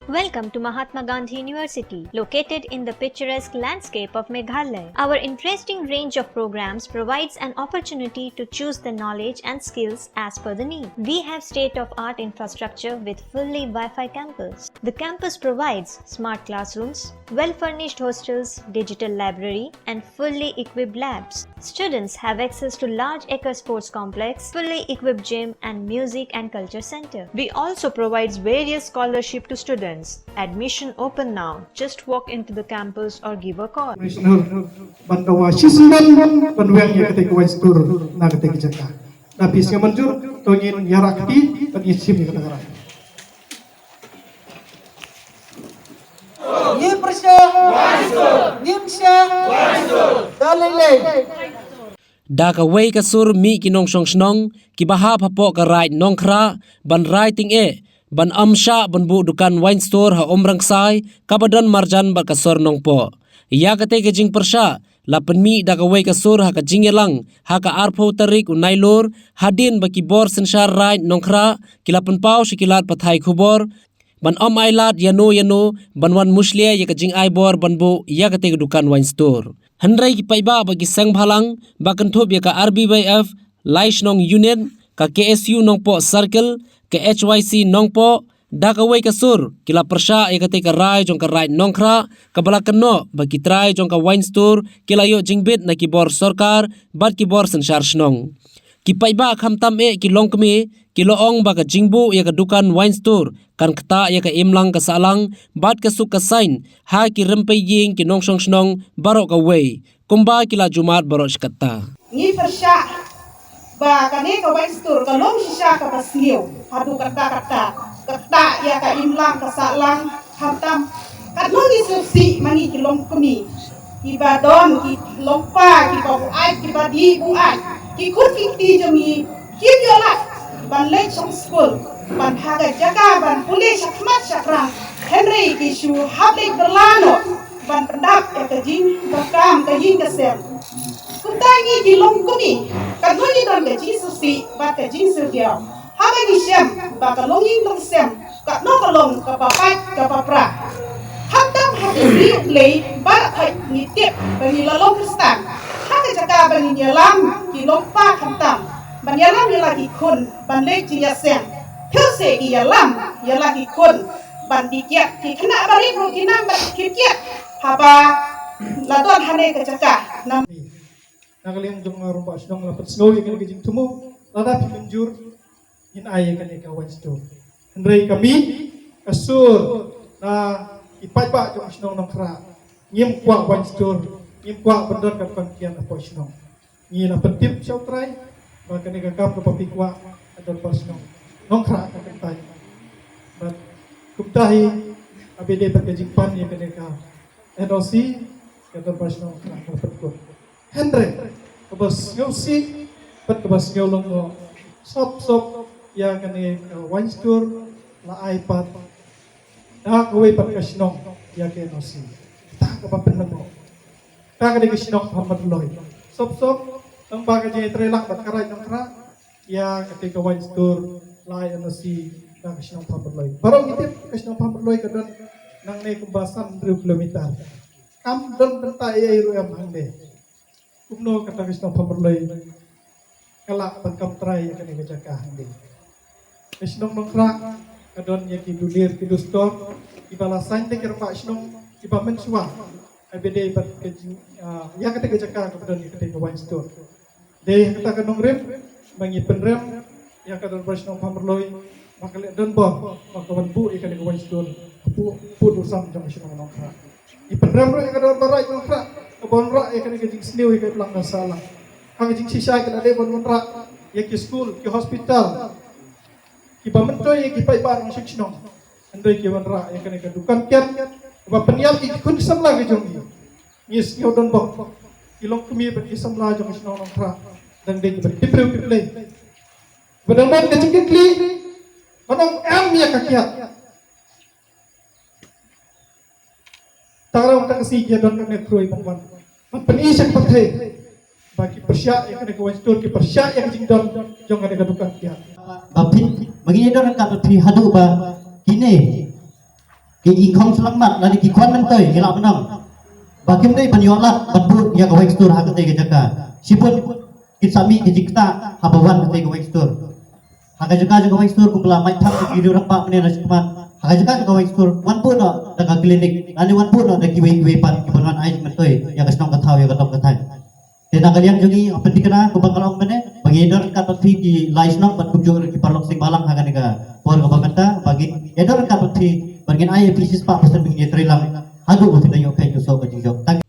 Welcome to Mahatma Gandhi University, located in the picturesque landscape of Meghalaya. Our interesting range of programs provides an opportunity to choose the knowledge and skills as per the need. We have state-of-art infrastructure with fully Wi-Fi campus. The campus provides smart classrooms, well-furnished hostels, digital library, and fully equipped labs. Students have access to large acre sports complex, fully equipped gym, and music and culture center. We also provides various scholarship to students. Admission open now. Just walk into the campus or give a call. Bandawa sisman banwang ya ketika wais tur na ketika jaka. Tapi siya manjur tongin yarakti bagi sim ya negara. Ye Pyrshah, Umryngksai, dalile. Daka wei kasur mi kinong Shnong kibaha papo karai nongkra ban rai Tyngeh ban amsha ban bu dukan wine store ha Umryngksai kabadan marjan ba kasor nongpo Iaka ke jing Pyrshah lapan mi daka wei kasur ha ka jingelang ha ka arpo tarik unailor hadin ba kibor sensar rai nongkra kilapan pau sikilat pathai khubor ban ailat yano ban wan muslia ya ka jing aibor ban bu Iaka ke dukan wine store Handrai ki Paidbah bagi sang bhalang bakan thop ya ka RBYF Lai Shnong Union ka KSU nongpo circle ke HYC nongpo dakawai kasur kila Pyrshah ya ka rai jong ka rai nongkra ka balakano bagi trai jong ka wine store kila yo jingbit na kibor sarkar bat kibor sensar Shnong ki Paidbah khamtam ki longkme ki loong ba ka jingbu ya ka dukan wine store kan kata ya ka imlang ka salang bat ka suk ka sign ha ki rempai ying ki nongsong Shnong barok ka wei kumba kila Jumat barok kata Ni Pyrshah ba kane ka wine store ka long shisha ka pasniu hadu kata ya ka imlang ka salang hamtam kat long isusi mani ki long kumi iba don ki longpa ki pa ai ki ba di bu ai ki kut ki ti jami ki yola ban lek song school ban haga jaga ban pulis sakmat sakram Henry ki shu hablik berlano ban pendap ya ka jing bakam ka jing kasem kutangi ki long kumi ka noni don ka jing susi ba ka jing sugyo haga ni sem ba ka long ing long sem ka no ka long ka pa pai ka pa pra hatam hati riuk lei ba ka ni tip ba ni lalong kristan haga jaga ba ni nyalam ki long pa khantam ban yalam yala ki kun ban lek ji ya sem Pyrshah ki yalam yala ki kun ban dikiat ki kena bari pro ki nam ba ki kiat haba ladon hane ka jaga nam Nagaliang jong rumah Shnong lapat snow ya kene Jingthmu lada pinjur in ay kene ka wine store. Handrai kami kasur na Paidbah jong Shnong nongkra ngim kwa wine store ngim kwa bendon ka pangkian apo Shnong. Ngi na petip siau trai ba kene ka kap ka pikwa adon pas Shnong. Nongkra ka kentai. Ba kumtahi abede pa jingpan ya kene ka NOC ka adon pas Shnong ka petko. Handrai kabas ngausi pat kabas ngaulong mo sop ya kene wine store la iPad na kawai pat ka Shnong ya ke NOC ta ka pa penang mo ta ka de Shnong Muhammad Loy sop ang baga je trelak bat karai nongkra ya ketika wine store la NOC ta ka Shnong Muhammad Loy barong itip ka Shnong Muhammad Loy ka don nang ne kumbasan 2 kilometer kam don benta ai ru am hande Umno kata Shnong Muhammad Loy kalak pangkam trai kene jaga hande Shnong nongkra kadon ya ki dulir ki store ibala sain te kerpa Shnong iba mensua abede bat ya kata jaga kadon kata wine store de kata kanong rem mangi penrem ya kadon Shnong Muhammad Loy makale don bo makawan bu ikan wine store pu dosam jong Shnong nongkra ipenrem ro kadon barai nongkra Kabon rak ya kena kejing seniw ya kena pelanggan salah. Kang kejing sisa kena ada bon rak ya ke school, ke hospital. Ki bamentoy ya ki Paidbah ng Shnong. Andoi ki bon rak ya kena kedukan kian. Ba penial ki kun samla ke jong. Ni seniw don bok. Ilong kumi ba ki samla jong Shnong ng rak. Dan de ki pipreu piplay. Badang ban kejing kli. Manong am ya kakiat. Tarang tak si dia don kena kroi pangwan. Penisah pakai bagi Pyrshah yang kena wine store ki Pyrshah yang jing don jong ada kadukan dia. Bapit bagi don ka pi hadu ba kine ingkong selamat lagi kikuan mentoi hilap menang bakim dei banyola banbu ya gawai stur ha kate jaka sipun kisami kijikta habawan kate gawai stur ha jaka gawai stur kumla mai thak video rakpa mene rasman ha jaka gawai stur wan pu no daga klinik ani wan pu no da kiwe pan kibanan ai mentoi ya kasnong kathau ya katok kathai tena kalian jungi apa dikena kubang kalong mene bagi edor katot fi ki laisnong bat kubjur ki parlok sing malang ha kanega por gabamenta bagi edor katot fi bagi ai pisis pa pesan bagi trilang adu uti dayo kai to so bagi jok